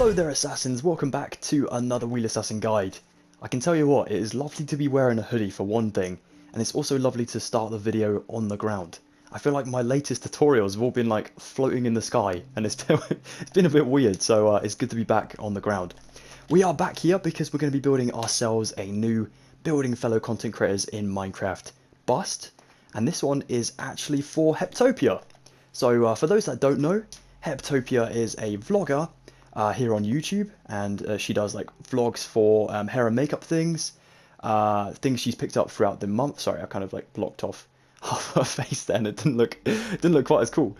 Hello there assassins, welcome back to another Wheelassassin guide. I can tell you what, it is lovely to be wearing a hoodie for one thing, and it's also lovely to start the video on the ground. I feel like my latest tutorials have all been like floating in the sky, and it's been a bit weird, so it's good to be back on the ground. We are back here because we're going to be building ourselves a new building fellow content creators in Minecraft bust, and this one is actually for Heptopia. So for those that don't know, Heptopia is a vlogger here on YouTube, and she does like vlogs for hair and makeup things, things she's picked up throughout the month. Sorry, I kind of like blocked off half her face then. It didn't look quite as cool.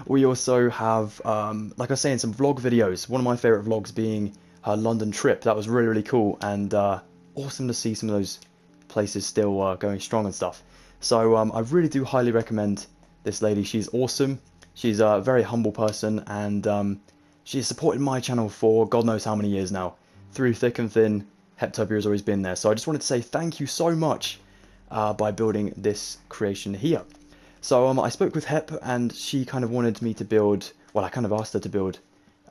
We also have, like I was saying, some vlog videos. One of my favorite vlogs being her London trip. That was really cool, and awesome to see some of those places still going strong and stuff. So I really do highly recommend this lady. She's awesome. She's a very humble person, and she has supported my channel for God knows how many years now. Through thick and thin, Heptopia has always been there. So I just wanted to say thank you so much by building this creation here. So I spoke with Hep, and she kind of wanted me to build, well, I kind of asked her to build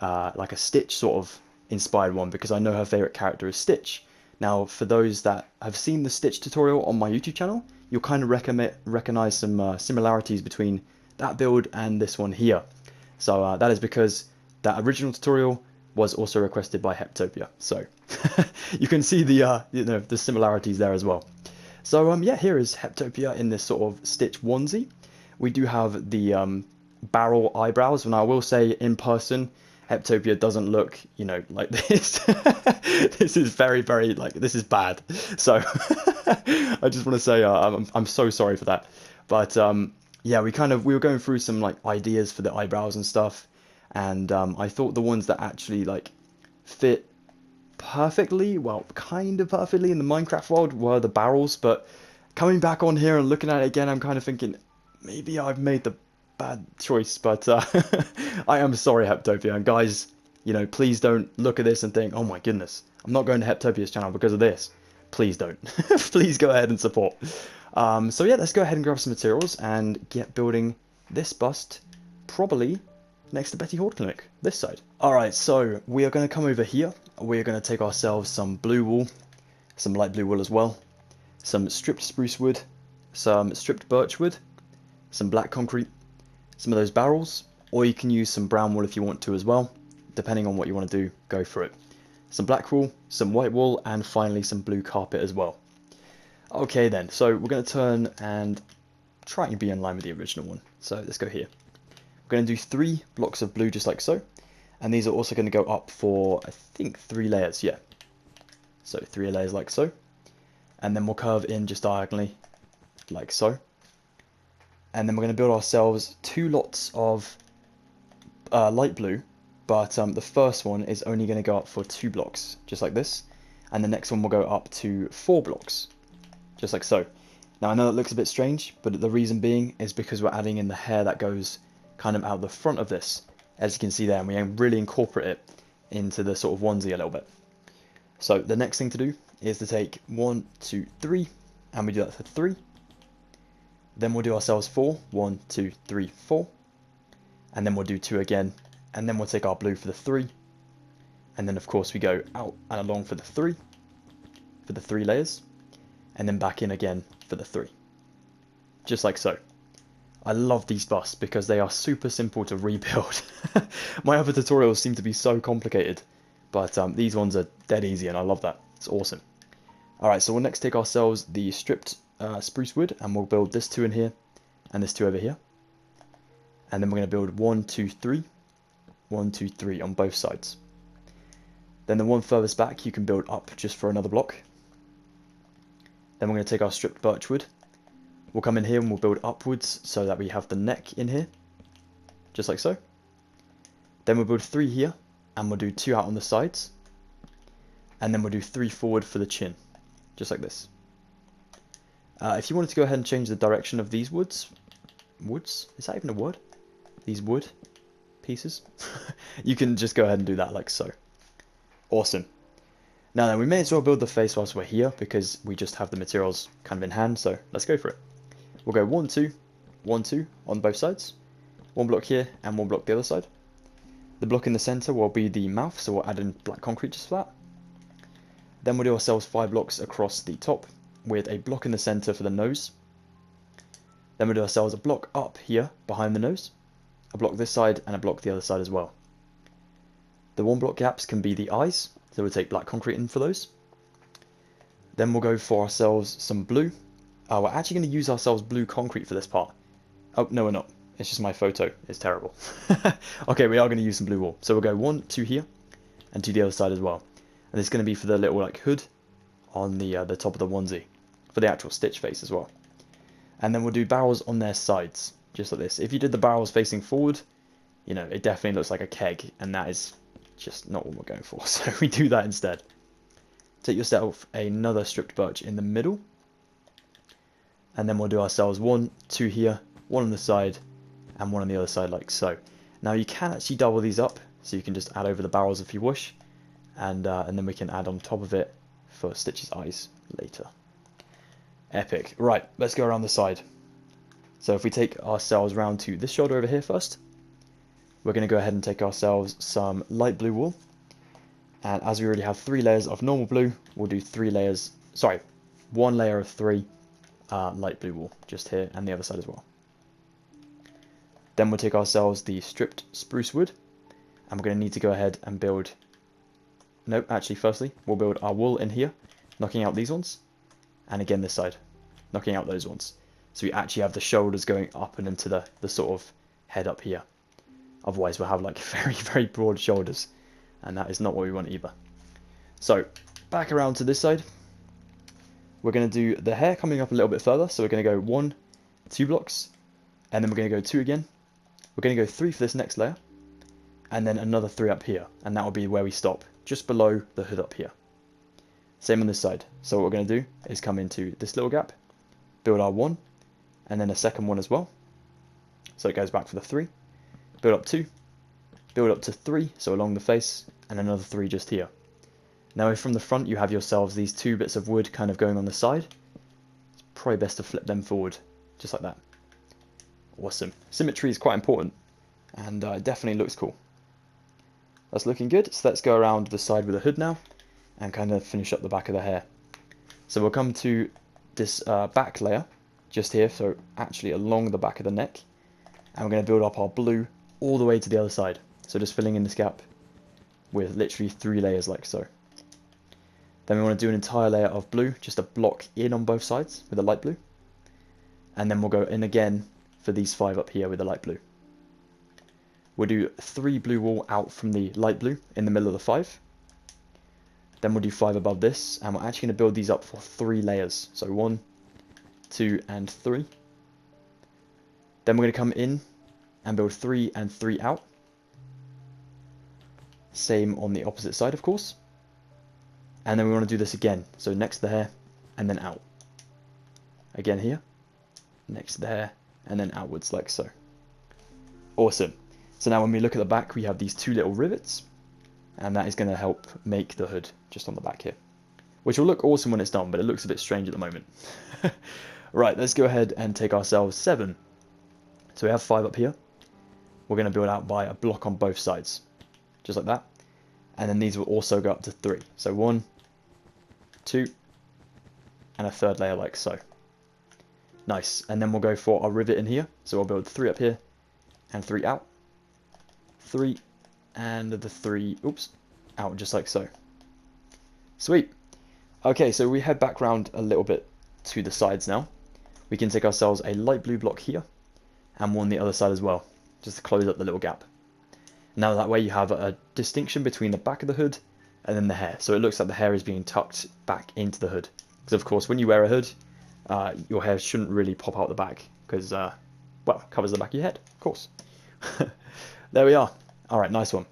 like a Stitch sort of inspired one, because I know her favourite character is Stitch. Now, for those that have seen the Stitch tutorial on my YouTube channel, you'll kind of recognise some similarities between that build and this one here. So that is because that original tutorial was also requested by Heptopia, so you can see the the similarities there as well. So yeah, here is Heptopia in this sort of Stitch onesie. We do have the barrel eyebrows, and I will say in person, Heptopia doesn't look, you know, like this. This is very like, this is bad. So I just want to say I'm so sorry for that. But yeah, we were going through some like ideas for the eyebrows and stuff, and I thought the ones that actually like fit perfectly, well, kind of perfectly in the Minecraft world were the barrels. But coming back on here and looking at it again, I'm kind of thinking maybe I've made the bad choice. But I am sorry, Heptopia, and guys, you know, please don't look at this and think, oh my goodness, I'm not going to Heptopia's channel because of this. Please don't. Please go ahead and support. So yeah, let's go ahead and grab some materials and get building this bust, probably next to Betty Horde Clinic, this side. Alright, so we are going to come over here. We are going to take ourselves some blue wool, some light blue wool as well, some stripped spruce wood, some stripped birch wood, some black concrete, some of those barrels, or you can use some brown wool if you want to as well. Depending on what you want to do, go for it. Some black wool, some white wool, and finally some blue carpet as well. Okay then, so we're going to turn and try and be in line with the original one. So let's go here. We're going to do 3 blocks of blue just like so, and these are also going to go up for, I think, 3 layers, yeah. So 3 layers like so, and then we'll curve in just diagonally like so. And then we're going to build ourselves 2 lots of light blue, but the first one is only going to go up for 2 blocks, just like this, and the next one will go up to 4 blocks, just like so. Now I know that looks a bit strange, but the reason being is because we're adding in the hair that goes kind of out the front of this, as you can see there, and we really incorporate it into the sort of onesie a little bit. So the next thing to do is to take 1, 2, 3, and we do that for 3. Then we'll do ourselves 4, 1, 2, 3, 4, and then we'll do 2 again, and then we'll take our blue for the 3, and then of course we go out and along for the 3 layers, and then back in again for the 3, just like so. I love these busts because they are super simple to rebuild. My other tutorials seem to be so complicated, but these ones are dead easy, and I love that. It's awesome. Alright, so we'll next take ourselves the stripped spruce wood, and we'll build this 2 in here, and this 2 over here. And then we're going to build 1, 2, 3, 1, 2, 3 on both sides. Then the one furthest back you can build up just for another block. Then we're going to take our stripped birch wood. We'll come in here and we'll build upwards so that we have the neck in here, just like so. Then we'll build 3 here, and we'll do 2 out on the sides. And then we'll do 3 forward for the chin, just like this. If you wanted to go ahead and change the direction of these woods, is that even a word? These wood pieces, you can just go ahead and do that like so. Awesome. Now then, we may as well build the face whilst we're here, because we just have the materials kind of in hand, so let's go for it. We'll go 1, 2, 1, 2 on both sides. 1 block here and 1 block the other side. The block in the center will be the mouth, so we'll add in black concrete just for that. Then we'll do ourselves 5 blocks across the top with a block in the center for the nose. Then we'll do ourselves a block up here behind the nose, a block this side, and a block the other side as well. The 1 block gaps can be the eyes, so we'll take black concrete in for those. Then we'll go for ourselves some blue. We're actually going to use ourselves blue concrete for this part. Oh, no, we're not. It's just my photo. It's terrible. Okay, we are going to use some blue wool. So we'll go 1, 2 here, and 2 the other side as well. And it's going to be for the little like hood on the top of the onesie, for the actual stitch face as well. And then we'll do barrels on their sides, just like this. If you did the barrels facing forward, you know, it definitely looks like a keg, and that is just not what we're going for. So we do that instead. Take yourself another stripped birch in the middle, and then we'll do ourselves 1, 2 here, 1 on the side, and 1 on the other side like so. Now you can actually double these up, so you can just add over the barrels if you wish, and then we can add on top of it for Stitch's eyes later. Epic. Right, let's go around the side. So if we take ourselves round to this shoulder over here first, we're going to go ahead and take ourselves some light blue wool. And as we already have 3 layers of normal blue, we'll do 1 layer of 3 light blue wool just here and the other side as well. Then we'll take ourselves the stripped spruce wood, and we're going to need to go ahead and build, no, actually firstly, we'll build our wool in here, knocking out these ones, and again this side, knocking out those ones. So we actually have the shoulders going up and into the sort of head up here. Otherwise we'll have like very, very broad shoulders, and that is not what we want either. So back around to this side, we're going to do the hair coming up a little bit further. So we're going to go 1, 2 blocks, and then we're going to go 2 again. We're going to go 3 for this next layer, and then another 3 up here, and that will be where we stop, just below the hood up here. Same on this side. So what we're going to do is come into this little gap, build our 1, and then a second one as well. So it goes back for the 3, build up 2, build up to 3, so along the face, and another 3 just here. Now if from the front you have yourselves these 2 bits of wood kind of going on the side, it's probably best to flip them forward, just like that. Awesome. Symmetry is quite important, and it definitely looks cool. That's looking good, so let's go around the side with the hood now, and kind of finish up the back of the hair. So we'll come to this back layer, just here, so actually along the back of the neck, and we're going to build up our blue all the way to the other side. So just filling in this gap with literally 3 layers like so. Then we want to do an entire layer of blue, just a block in on both sides with a light blue. And then we'll go in again for these 5 up here with a light blue. We'll do 3 blue wool out from the light blue in the middle of the 5. Then we'll do 5 above this, and we're actually going to build these up for 3 layers. So 1, 2, and 3. Then we're going to come in and build 3 and 3 out. Same on the opposite side, of course. And then we want to do this again. So next to the hair, and then out. Again here, next to the hair, and then outwards like so. Awesome. So now when we look at the back, we have these 2 little rivets, and that is going to help make the hood just on the back here. Which will look awesome when it's done, but it looks a bit strange at the moment. Right, let's go ahead and take ourselves 7. So we have 5 up here. We're going to build out by a block on both sides, just like that. And then these will also go up to 3. So 1, 2, and a 3rd layer like so. Nice. And then we'll go for our rivet in here. So we'll build 3 up here and 3 out. 3 and the 3, oops, out just like so. Sweet. Okay, so we head back round a little bit to the sides now. We can take ourselves a light blue block here and one on the other side as well, just to close up the little gap. Now that way you have a distinction between the back of the hood and then the hair. So it looks like the hair is being tucked back into the hood. Because of course when you wear a hood, your hair shouldn't really pop out the back because, well, it covers the back of your head, of course. There we are. Alright, nice one.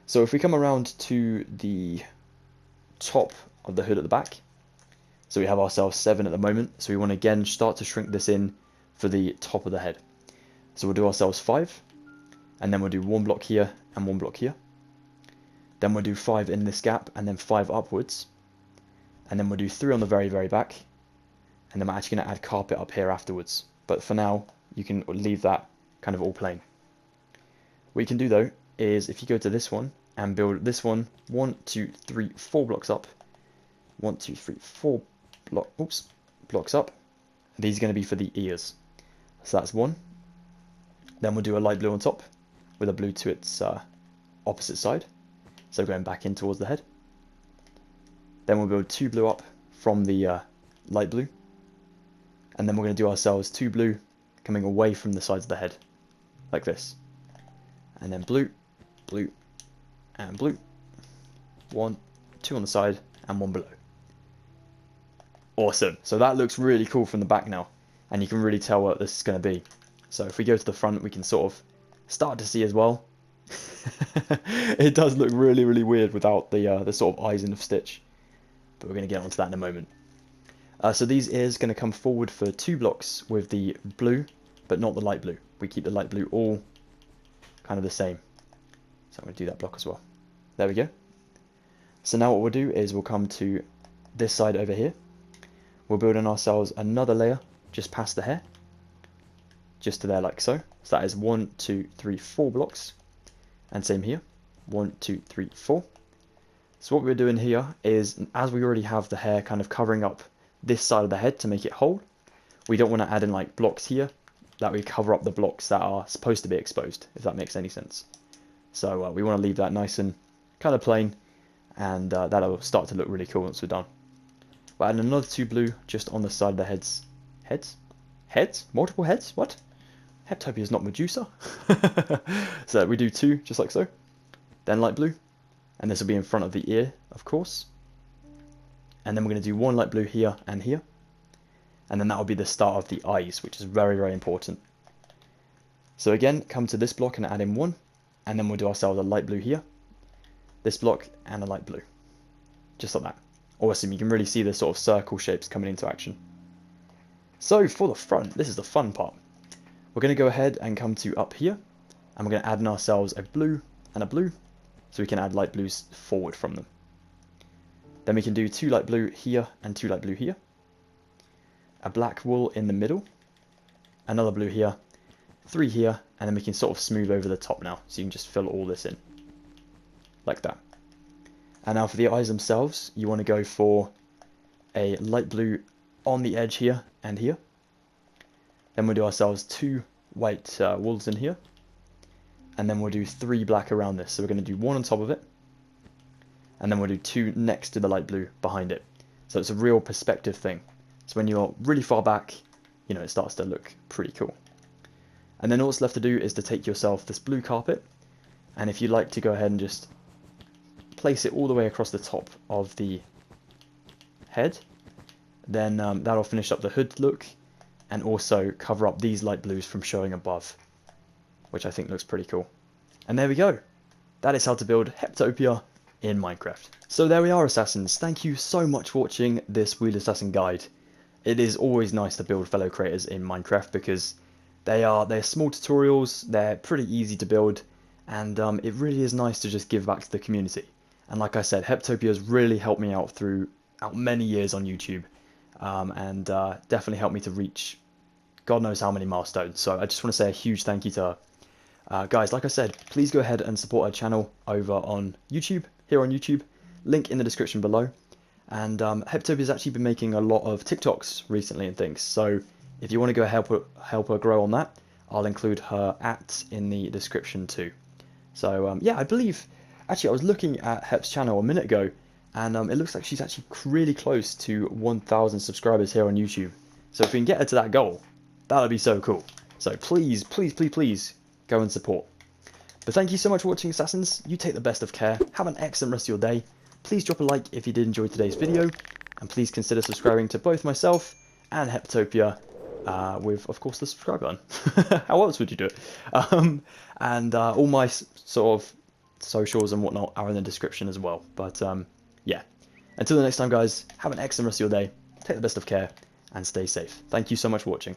So if we come around to the top of the hood at the back, so we have ourselves 7 at the moment, so we want to again start to shrink this in for the top of the head. So we'll do ourselves 5, and then we'll do 1 block here and 1 block here. Then we'll do 5 in this gap and then 5 upwards, and then we'll do 3 on the very, very back, and then we're actually going to add carpet up here afterwards. But for now, you can leave that kind of all plain. What you can do though is if you go to this one and build this one 1, 2, 3, 4 blocks up. 1, 2, 3, 4 blocks up. These are going to be for the ears. So that's one. Then we'll do a light blue on top with a blue to its opposite side. So going back in towards the head. Then we'll build 2 blue up from the light blue. And then we're going to do ourselves 2 blue coming away from the sides of the head. Like this. And then blue, blue, and blue. 1, 2 on the side, and 1 below. Awesome. So that looks really cool from the back now. And you can really tell what this is going to be. So if we go to the front, we can sort of start to see as well. It does look really, really weird without the sort of eyes in the stitch. But we're going to get onto that in a moment. So these ears going to come forward for 2 blocks with the blue, but not the light blue. We keep the light blue all kind of the same. So I'm going to do that block as well. There we go. So now what we'll do is we'll come to this side over here. We'll build in ourselves another layer just past the hair. Just to there like so. So that is 1, 2, 3, 4 blocks. And same here. 1, 2, 3, 4. So what we're doing here is, as we already have the hair kind of covering up this side of the head to make it hold, we don't want to add in like blocks here that we cover up the blocks that are supposed to be exposed, if that makes any sense. So we want to leave that nice and kind of plain, and that'll start to look really cool once we're done. We'll add another 2 blue just on the side of the heads. Heads? Multiple heads? What? Heptopia is not Medusa. So we do 2 just like so. Then light blue. And this will be in front of the ear, of course. And then we're going to do 1 light blue here and here. And then that will be the start of the eyes, which is very, very important. So again, come to this block and add in 1. And then we'll do ourselves a light blue here. This block and a light blue. Just like that. Awesome, you can really see the sort of circle shapes coming into action. So for the front, this is the fun part. We're going to go ahead and come to up here. And we're going to add in ourselves a blue and a blue. So we can add light blues forward from them. Then we can do 2 light blue here and 2 light blue here. A black wool in the middle. Another blue here. 3 here. And then we can sort of smooth over the top now. So you can just fill all this in. Like that. And now for the eyes themselves, you want to go for a light blue on the edge here and here. Then we'll do ourselves 2 white wools in here. And then we'll do 3 black around this. So we're going to do 1 on top of it. And then we'll do 2 next to the light blue behind it. So it's a real perspective thing. So when you're really far back, you know, it starts to look pretty cool. And then all that's left to do is to take yourself this blue carpet. And if you'd like to go ahead and just place it all the way across the top of the head, then that'll finish up the hood look. And also cover up these light blues from showing above, which I think looks pretty cool. And there we go. That is how to build Heptopia in Minecraft. So there we are, Assassins. Thank you so much for watching this Wheelassassin guide. It is always nice to build fellow creators in Minecraft because they're small tutorials, they're pretty easy to build, and it really is nice to just give back to the community. And like I said, Heptopia has really helped me out throughout many years on YouTube, and definitely helped me to reach God knows how many milestones. So I just want to say a huge thank you to her. Guys, like I said, please go ahead and support our channel over on YouTube, here on YouTube. Link in the description below. And Heptopia has actually been making a lot of TikToks recently and things. So if you want to go help her grow on that, I'll include her @ in the description too. So yeah, I believe, actually I was looking at Hep's channel a minute ago, and it looks like she's actually really close to 1,000 subscribers here on YouTube. So if we can get her to that goal, that would be so cool. So please, please, please, please go and support. But thank you so much for watching, Assassins. You take the best of care. Have an excellent rest of your day. Please drop a like if you did enjoy today's video. And please consider subscribing to both myself and Heptopia with, of course, the subscribe button. How else would you do it? And all my sort of socials and whatnot are in the description as well. But yeah, until the next time, guys, have an excellent rest of your day. Take the best of care and stay safe. Thank you so much for watching.